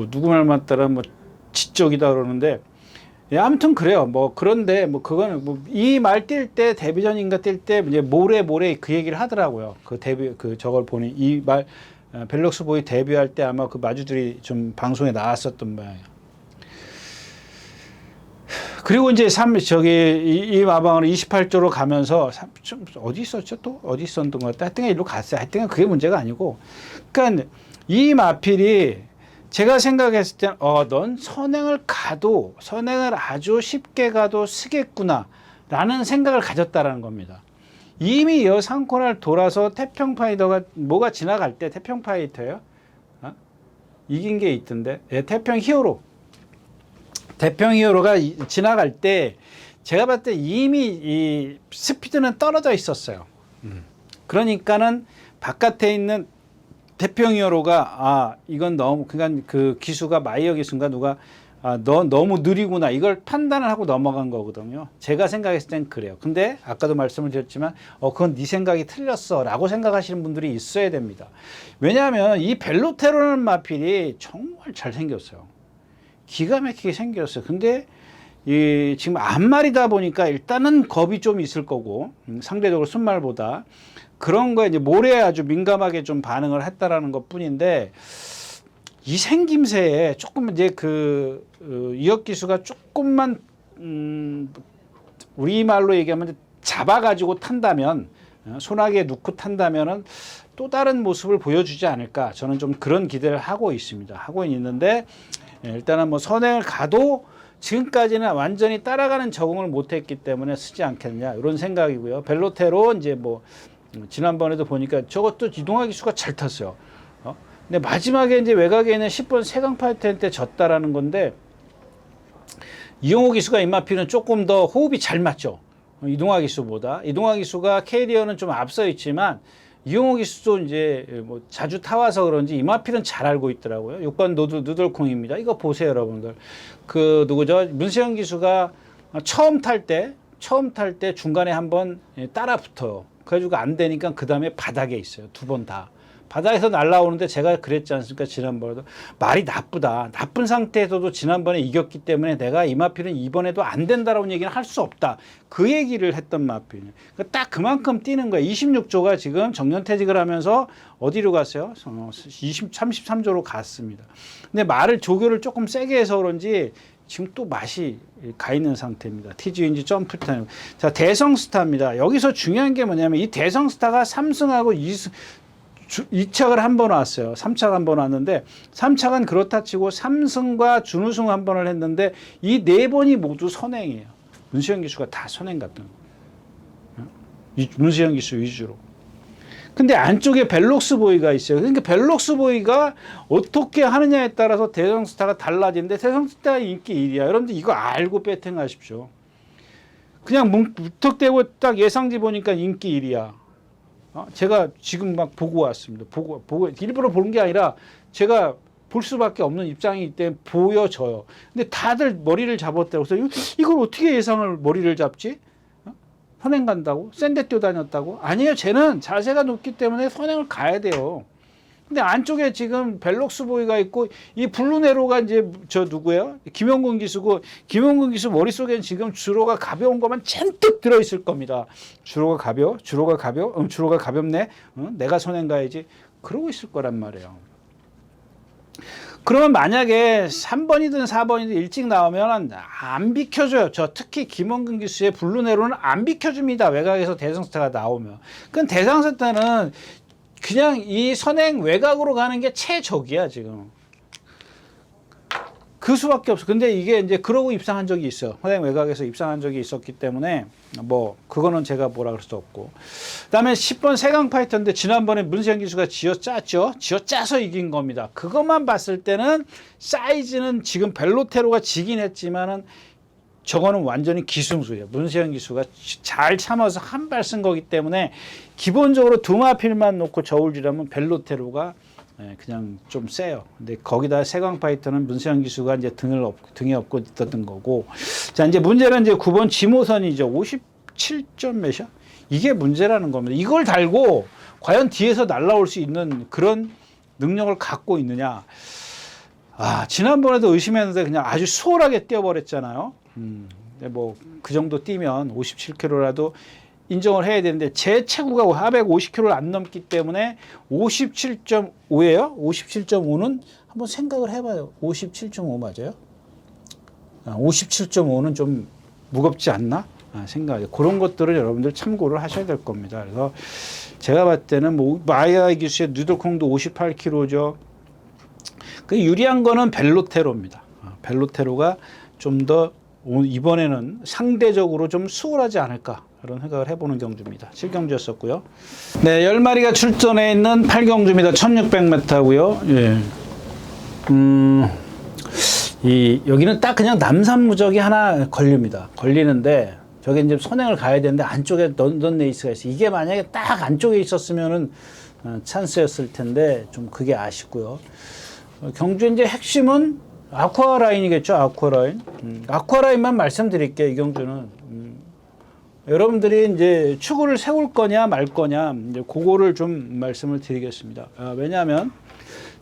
누구 말 맞다라 뭐 지적이다 그러는데 아무튼 그래요. 뭐 그런데 뭐 그거는 뭐 이 말 뛸 때 데뷔전인가 뛸 때 이제 모래 그 얘기를 하더라고요. 저걸 보니 이 말 벨럭스보이 데뷔할 때 아마 그 마주들이 좀 방송에 나왔었던 모양이에요. 그리고 이제 이 마방으로 28조로 가면서 어디 있었죠? 또 어디 있었던 것 같다. 하여튼 일로 갔어요. 하여튼 그게 문제가 아니고. 그러니까 이 마필이 제가 생각했을 땐 넌 선행을 아주 쉽게 가도 쓰겠구나 라는 생각을 가졌다라는 겁니다. 이미 이 상코너를 돌아서 태평파이터가 뭐가 지나갈 때 태평파이터예요? 이긴 게 있던데. 태평 히어로가 지나갈 때 제가 봤을 때 이미 이 스피드는 떨어져 있었어요. 그러니까는 바깥에 있는 태평 히어로가 이건 너무 그러니까 그 기수가 마이어 기수인가 누가 너 너무 느리구나 이걸 판단을 하고 넘어간 거거든요. 제가 생각했을 땐 그래요. 근데 아까도 말씀을 드렸지만 그건 네 생각이 틀렸어 라고 생각하시는 분들이 있어야 됩니다. 왜냐하면 이 벨로테로는 마필이 정말 잘생겼어요. 기가 막히게 생겼어요. 근데 지금 앞말이다 보니까 일단은 겁이 좀 있을 거고 상대적으로 순말보다 그런 거에 이제 모래에 아주 민감하게 좀 반응을 했다라는 것 뿐인데 이 생김새에 조금 이제 이혁 기수가 조금만 우리말로 얘기하면 잡아가지고 탄다면 손아귀에 놓고 탄다면은 또 다른 모습을 보여주지 않을까 저는 좀 그런 기대를 하고 있습니다. 하고 있는데 일단은 뭐 선행을 가도 지금까지는 완전히 따라가는 적응을 못했기 때문에 쓰지 않겠냐 이런 생각이고요. 벨로테로 이제 뭐 지난번에도 보니까 저것도 이동화 기수가 잘 탔어요. 근데 마지막에 이제 외곽에 있는 10번 세강 파이터한테 졌다라는 건데 이용호 기수가 임마피는 조금 더 호흡이 잘 맞죠. 이동화 기수보다. 이동화 기수가 캐리어는 좀 앞서 있지만 이용호 기수도 이제 뭐 자주 타와서 그런지 이마필은 잘 알고 있더라고요. 6번 누들콩입니다. 이거 보세요, 여러분들. 그 누구죠? 문세영 기수가 처음 탈 때 중간에 한번 따라 붙어요. 그래가지고 안 되니까 그 다음에 바닥에 있어요. 2번 다. 바닥에서 날라오는데 제가 그랬지 않습니까? 지난번에도 말이 나쁘다. 나쁜 상태에서도 지난번에 이겼기 때문에 내가 이마필은 이번에도 안 된다라는 얘기는 할 수 없다. 그 얘기를 했던 마필이에요. 딱 그만큼 뛰는 거예요. 26조가 지금 정년퇴직을 하면서 어디로 갔어요? 33조로 갔습니다. 근데 말을 조교를 조금 세게 해서 그런지 지금 또 맛이 가 있는 상태입니다. TG인지 점프타임. 자, 대성스타입니다. 여기서 중요한 게 뭐냐면 이 대성스타가 3승하고 2착을 한 번 왔어요. 3착 한 번 왔는데 3착은 그렇다 치고 3승과 준우승 한 번을 했는데 이 4번이 모두 선행이에요. 문수영 기수가 다 선행 같은 거. 문수영 기수 위주로. 근데 안쪽에 벨록스 보이가 있어요. 그러니까 벨록스 보이가 어떻게 하느냐에 따라서 대성스타가 달라지는데 대성스타 인기 1위야. 여러분들 이거 알고 배팅하십시오. 그냥 무턱대고 딱 예상지 보니까 인기 1위야. 제가 지금 막 보고 왔습니다. 보고 일부러 보는 게 아니라 제가 볼 수밖에 없는 입장이기 때문에 보여져요. 근데 다들 머리를 잡았다고. 그래서 이걸 어떻게 예상을 머리를 잡지? 선행 간다고? 센데 뛰어다녔다고? 아니에요. 쟤는 자세가 높기 때문에 선행을 가야 돼요. 근데 안쪽에 지금 벨록스 보이가 있고 이 블루네로가 이제 저 누구예요? 김영근 기수고 김영근 기수 머릿속에는 지금 주로가 가벼운 것만 잔뜩 들어있을 겁니다. 주로가 가볍네? 내가 선행 가야지. 그러고 있을 거란 말이에요. 그러면 만약에 3번이든 4번이든 일찍 나오면 안 비켜줘요. 저 특히 김원근 기수의 블루네로는 안 비켜줍니다. 외곽에서 대성스타가 나오면. 그건 대성스타는 그냥 이 선행 외곽으로 가는 게 최적이야, 지금. 그 수밖에 없어. 근데 이게 이제 그러고 입상한 적이 있어. 선행 외곽에서 입상한 적이 있었기 때문에 뭐 그거는 제가 뭐라 그럴 수 없고. 그다음에 10번 세강 파이터인데 지난번에 문세영 기수가 쥐어짰죠. 쥐어짜서 이긴 겁니다. 그것만 봤을 때는 사이즈는 지금 벨로테로가 지긴 했지만은 저거는 완전히 기승수예요. 문세영 기수가 잘 참아서 한 발 쓴 거기 때문에 기본적으로 두 마필만 놓고 저울질하면 벨로테로가 그냥 좀 세요. 근데 거기다 세강 파이터는 문세영 기수가 이제 등에 업고 있었던 거고. 자, 이제 문제는 이제 9번 지모선이죠. 57점 몇이야? 이게 문제라는 겁니다. 이걸 달고 과연 뒤에서 날라올 수 있는 그런 능력을 갖고 있느냐. 지난번에도 의심했는데 그냥 아주 수월하게 뛰어버렸잖아요. 뭐 그 정도 뛰면 57km라도 인정을 해야 되는데 제 체구가 450km를 안 넘기 때문에 57.5예요. 57.5는 한번 생각을 해봐요. 57.5 맞아요? 57.5는 좀 무겁지 않나? 생각해요. 그런 것들을 여러분들 참고를 하셔야 될 겁니다. 그래서 제가 봤을 때는 뭐 마이아 기수의 누들콩도 58kg죠. 그 유리한 거는 벨로테로입니다. 벨로테로가 좀 더 이번에는 상대적으로 좀 수월하지 않을까 그런 생각을 해보는 경주입니다. 7경주였었고요. 네, 10마리가 출전해 있는 8경주입니다. 1600m고요. 예. 여기는 딱 그냥 남산무적이 하나 걸리는데 저게 이제 선행을 가야 되는데 안쪽에 런던 레이스가 있어요. 이게 만약에 딱 안쪽에 있었으면은 찬스였을 텐데 좀 그게 아쉽고요. 경주 이제 핵심은 아쿠아라인이겠죠. 아쿠아라인만 말씀드릴게요. 이 경주는 여러분들이 이제 추구를 세울 거냐 말 거냐 이제 그거를 좀 말씀을 드리겠습니다. 왜냐하면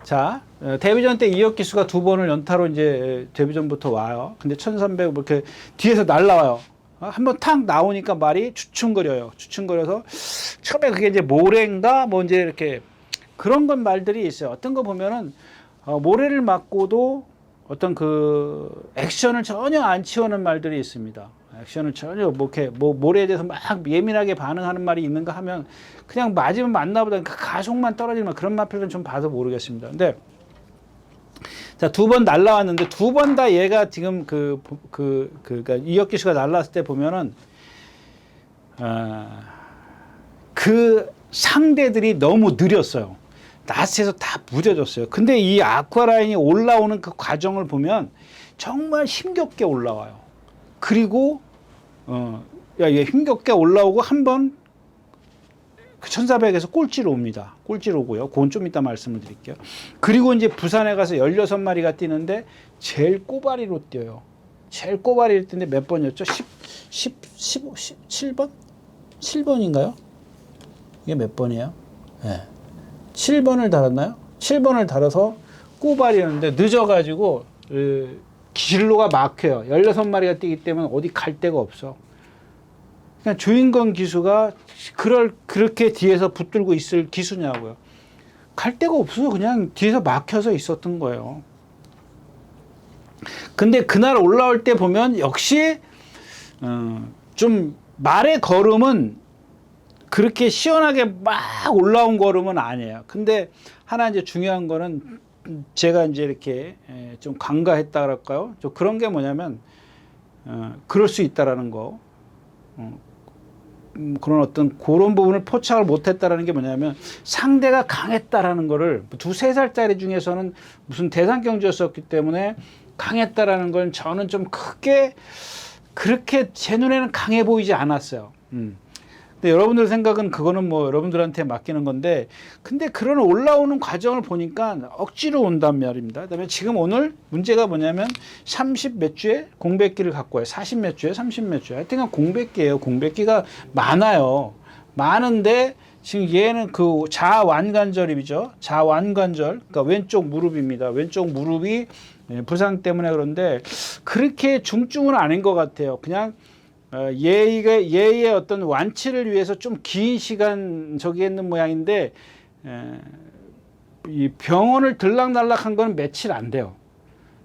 자 데뷔전 때 이혁 기수가 2번을 연타로 이제 데뷔전부터 와요. 근데 1300 이렇게 뒤에서 날라와요. 한번 탁 나오니까 말이 주춤거려서 처음에 그게 이제 모래인가 뭐 이제 이렇게 그런 건 말들이 있어요. 어떤 거 보면은 모래를 맞고도 어떤 그 액션을 전혀 안 치우는 말들이 있습니다. 액션을 전혀 이렇게 모래에 대해서 막 예민하게 반응하는 말이 있는가 하면 그냥 맞으면 맞나 보다 그 가속만 떨어지면 그런 말들은 좀 봐도 모르겠습니다. 근데 자, 2번 날라왔는데 2번 다 얘가 지금 그러니까 이혁 기수가 날라왔을 때 보면은 그 상대들이 너무 느렸어요. 라스트에서 다 무뎌졌어요. 근데 이 아쿠아라인이 올라오는 그 과정을 보면 정말 힘겹게 올라와요. 그리고 얘 힘겹게 올라오고 한번 그 1400에서 꼴찌로 옵니다. 꼴찌로 오고요. 그건 좀 이따 말씀을 드릴게요. 그리고 이제 부산에 가서 16마리가 뛰는데 제일 꼬바리로 뛰어요. 제일 꼬바리로 뛰는데 몇 번이었죠? 7번? 7번인가요? 이게 몇 번이에요? 네. 7번을 달았나요? 7번을 달아서 꼬바리였는데 늦어가지고 길로가 막혀요. 16마리가 뛰기 때문에 어디 갈 데가 없어. 그냥 조인건 기수가 그렇게 뒤에서 붙들고 있을 기수냐고요. 갈 데가 없어서 그냥 뒤에서 막혀서 있었던 거예요. 근데 그날 올라올 때 보면 역시 좀 말의 걸음은 그렇게 시원하게 막 올라온 걸음은 아니에요. 근데 하나 이제 중요한 거는 제가 이제 이렇게 좀 간과했다 그럴까요? 좀 그런 게 뭐냐면 그럴 수 있다라는 거. 그런 어떤 그런 부분을 포착을 못했다라는 게 뭐냐면 상대가 강했다라는 거를 2, 3살짜리 중에서는 무슨 대상 경주였었기 때문에 강했다라는 건 저는 좀 크게 그렇게 제 눈에는 강해 보이지 않았어요. 근데 여러분들 생각은 그거는 뭐 여러분들한테 맡기는 건데, 근데 그런 올라오는 과정을 보니까 억지로 온단 말입니다. 그다음에 지금 오늘 문제가 뭐냐면 30 몇 주에 공백기를 갖고 와요. 40 몇 주에 30 몇 주에 하여튼 공백기예요. 공백기가 많아요. 많은데 지금 얘는 그 자완관절입이죠. 자완관절, 그러니까 왼쪽 무릎입니다. 왼쪽 무릎이 부상 때문에 그런데 그렇게 중증은 아닌 것 같아요. 그냥 얘의 어떤 완치를 위해서 좀 긴 시간 저기 했는 모양인데, 이 병원을 들락날락한 건 며칠 안 돼요.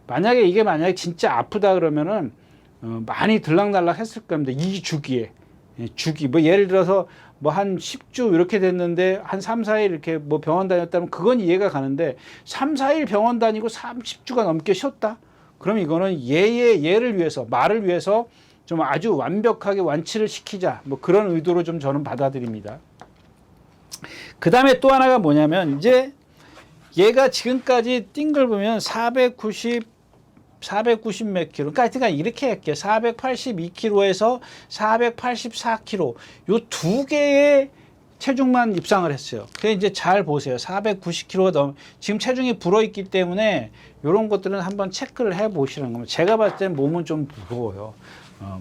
만약에 이게 진짜 아프다 그러면은 많이 들락날락 했을 겁니다. 이 주기에. 주기. 뭐 예를 들어서 뭐 한 10주 이렇게 됐는데 한 3, 4일 이렇게 뭐 병원 다녔다면 그건 이해가 가는데 3, 4일 병원 다니고 30주가 넘게 쉬었다? 그럼 이거는 얘를 위해서, 말을 위해서 좀 아주 완벽하게 완치를 시키자, 뭐 그런 의도로 좀 저는 받아들입니다. 그 다음에 또 하나가 뭐냐면 이제 얘가 지금까지 뛴 걸 보면 490 몇 킬로, 그러니까 이렇게 할게요. 482킬로에서 484킬로, 요 두 개의 체중만 입상을 했어요. 그래 이제 잘 보세요. 490킬로가 넘, 지금 체중이 불어 있기 때문에 이런 것들은 한번 체크를 해 보시는 겁니다. 제가 봤을 때는 몸은 좀 무거워요.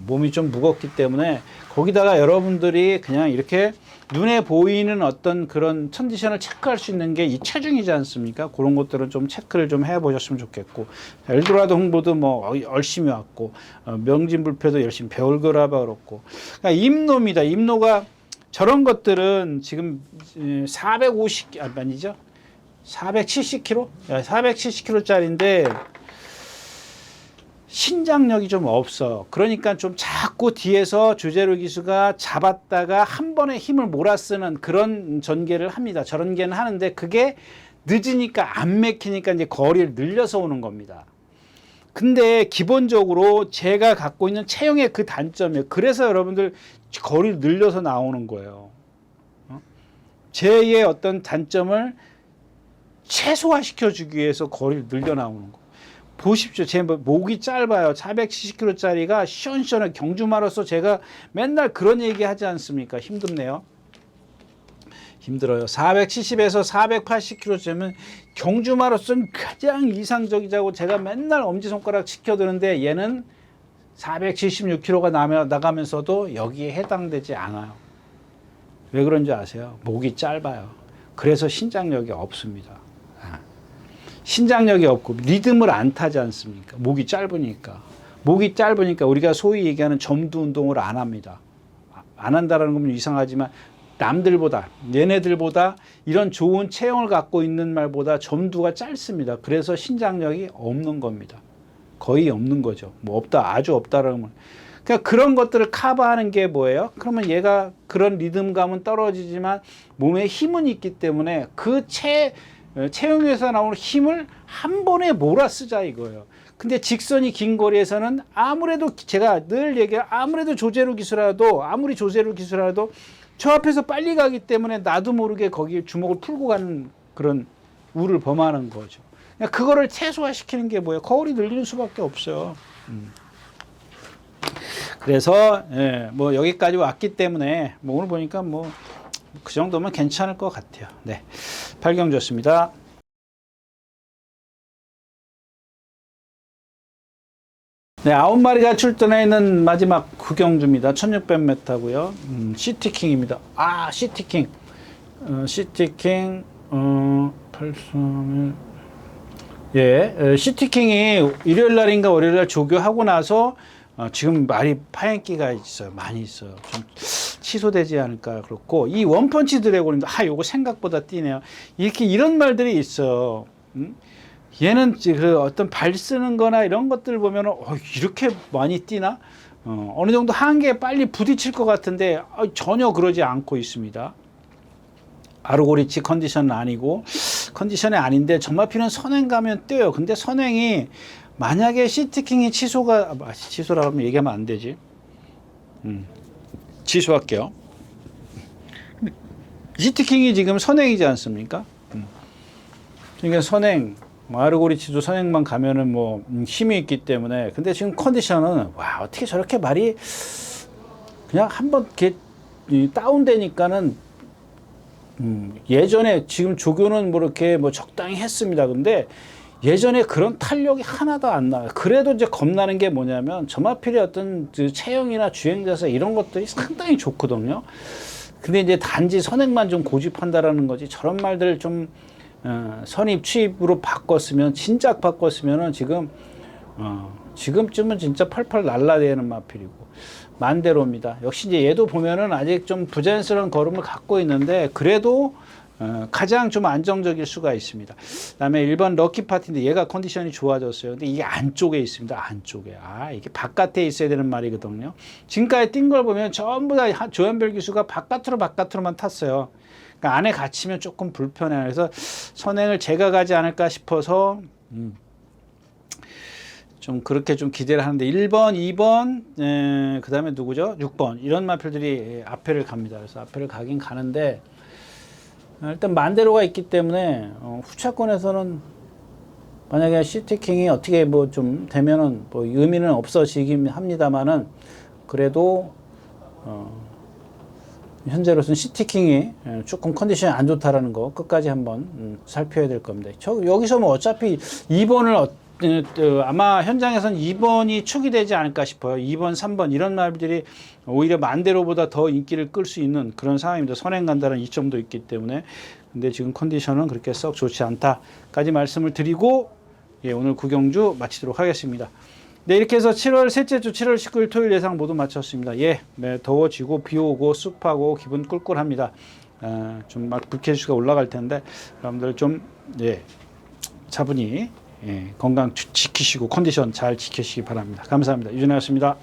몸이 좀 무겁기 때문에 거기다가 여러분들이 그냥 이렇게 눈에 보이는 어떤 그런 컨디션을 체크할 수 있는 게 이 체중이지 않습니까? 그런 것들은 좀 체크를 좀 해보셨으면 좋겠고, 엘도라도 홍보도 뭐 열심히 왔고, 명진불패도 열심히 배울 거라봐 그렇고, 그러니까 임노입니다. 임노가 저런 것들은 지금 470kg, 470kg짜리인데 신장력이 좀 없어요. 그러니까 좀 자꾸 뒤에서 조재로 기수가 잡았다가 한 번에 힘을 몰아쓰는 그런 전개를 합니다. 저런 개는 하는데 그게 늦으니까 안 맥히니까 이제 거리를 늘려서 오는 겁니다. 근데 기본적으로 제가 갖고 있는 체형의 그 단점이에요. 그래서 여러분들 거리를 늘려서 나오는 거예요. 제의 어떤 단점을 최소화시켜 주기 위해서 거리를 늘려 나오는 거. 보십시오. 제 목이 짧아요. 470kg짜리가 시원시원한 경주마로서 제가 맨날 그런 얘기 하지 않습니까? 힘듭네요. 힘들어요. 470에서 480kg쯤은 경주마로서는 가장 이상적이자고 제가 맨날 엄지손가락 지켜드는데 얘는 476kg가 나가면서도 여기에 해당되지 않아요. 왜 그런지 아세요? 목이 짧아요. 그래서 신장력이 없습니다. 신장력이 없고 리듬을 안 타지 않습니까? 목이 짧으니까. 목이 짧으니까 우리가 소위 얘기하는 점두 운동을 안 합니다. 안 한다는 건 이상하지만 남들보다, 얘네들보다 이런 좋은 체형을 갖고 있는 말보다 점두가 짧습니다. 그래서 신장력이 없는 겁니다. 거의 없는 거죠. 뭐 없다, 아주 없다라는 건. 그러니까 그런 것들을 커버하는 게 뭐예요? 그러면 얘가 그런 리듬감은 떨어지지만 몸에 힘은 있기 때문에 그 체형에서 나오는 힘을 한 번에 몰아쓰자 이거예요. 근데 직선이 긴 거리에서는 아무래도 제가 늘 얘기해요. 아무리 조제로 기술하도 저 앞에서 빨리 가기 때문에 나도 모르게 거기에 주먹을 풀고 가는 그런 우를 범하는 거죠. 그러니까 그거를 최소화시키는 게 뭐예요? 거리 늘리는 수밖에 없어요. 그래서 뭐 여기까지 왔기 때문에 뭐 오늘 보니까 뭐 그 정도면 괜찮을 것 같아요. 네, 팔경 좋습니다. 네, 9마리가 출전해 있는 마지막 구경주입니다. 1600m고요. 시티킹입니다. 아, 시티킹. 시티킹 831. 예, 시티킹이 일요일 날인가 월요일 날 조교하고 나서 지금 말이 파행기가 있어요. 많이 있어요. 좀 취소되지 않을까 그렇고, 이 원펀치 드래곤인데 요거 생각보다 뛰네요. 이렇게 이런 말들이 있어요. 얘는 그 어떤 발 쓰는 거나 이런 것들 보면은 이렇게 많이 뛰나? 어느 정도 한계에 빨리 부딪힐 것 같은데 전혀 그러지 않고 있습니다. 아르고리치 컨디션은 아니고, 컨디션이 아닌데 전마피는 선행 가면 뛰어요. 근데 선행이 만약에 시티킹이 취소라고 하면 얘기하면 안 되지. 취소할게요. 시티킹이 지금 선행이지 않습니까? 그러니까 선행, 아르고리치도 선행만 가면은 뭐 힘이 있기 때문에. 근데 지금 컨디션은 와, 어떻게 저렇게 말이 그냥 한번 이렇게 다운되니까는 예전에 지금 조교는 뭐 이렇게 뭐 적당히 했습니다. 근데 예전에 그런 탄력이 하나도 안 나와요. 그래도 이제 겁나는 게 뭐냐면 저마필의 어떤 그 체형이나 주행자세 이런 것들이 상당히 좋거든요. 근데 이제 단지 선행만 좀 고집한다라는 거지, 저런 말들을 좀 선입 취입으로 바꿨으면, 진작 바꿨으면은 지금쯤은 진짜 펄펄 날라대는 마필이고 만대로입니다. 역시 이제 얘도 보면은 아직 좀 부자연스러운 걸음을 갖고 있는데 그래도 가장 좀 안정적일 수가 있습니다. 그다음에 1번 럭키 파티인데 얘가 컨디션이 좋아졌어요. 근데 이게 안쪽에 있습니다. 안쪽에. 이게 바깥에 있어야 되는 말이거든요. 지금까지 뛴 걸 보면 전부 다 조현별 기수가 바깥으로만 탔어요. 그러니까 안에 갇히면 조금 불편해요. 그래서 선행을 제가 가지 않을까 싶어서 좀 그렇게 좀 기대를 하는데, 1번, 2번, 그 다음에 누구죠? 6번. 이런 마필들이 앞에를 갑니다. 그래서 앞에를 가긴 가는데, 일단 만대로가 있기 때문에, 후차권에서는 만약에 시티킹이 어떻게 뭐 좀 되면은 뭐 의미는 없어지긴 합니다만은, 그래도, 현재로서는 시티킹이 조금 컨디션이 안 좋다라는 거 끝까지 한번 살펴야 될 겁니다. 여기서 뭐 어차피 2번을 아마 현장에서는 2번이 축이 되지 않을까 싶어요. 2번, 3번 이런 말들이 오히려 만대로보다 더 인기를 끌 수 있는 그런 상황입니다. 선행 간다는 이점도 있기 때문에. 근데 지금 컨디션은 그렇게 썩 좋지 않다까지 말씀을 드리고, 예, 오늘 구경주 마치도록 하겠습니다. 네, 이렇게 해서 7월 셋째 주 7월 19일 토요일 예상 모두 마쳤습니다. 예, 네, 더워지고 비 오고 습하고 기분 꿀꿀합니다. 좀 막 불쾌지수가 올라갈 텐데 여러분들 좀 차분히 건강 지키시고 컨디션 잘 지키시기 바랍니다. 감사합니다. 유준하였습니다.